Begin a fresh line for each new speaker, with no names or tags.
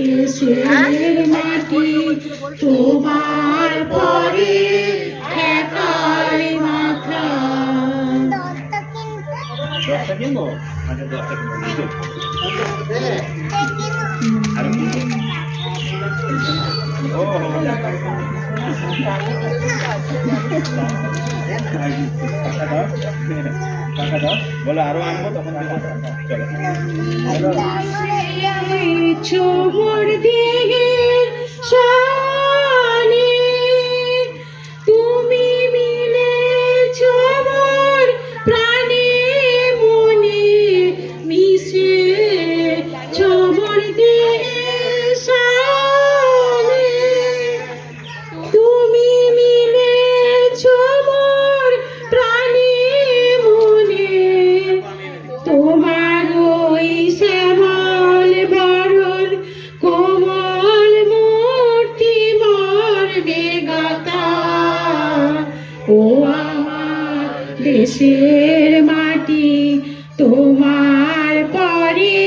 দেশের মাটি তোমার পরে একার মাথা।
দশটা কিনবো? আচ্ছা 10টা কিনবো। আরো কিনবো? ও টাকা দাও, বলো আরো আনবো তখন দেবো। চলো
ছোবর দিয়ে শানে তুমি মিলে ছোবর প্রাণে মনে মিশে ছোবর দিয়ে শানে তুমি মিলে ছোবর প্রাণে মনে তোমার ওই শ্যামল বরণ কোমল মূর্তি মর্মে গাথা। ও আমার দেশের মাটি তোমার পরে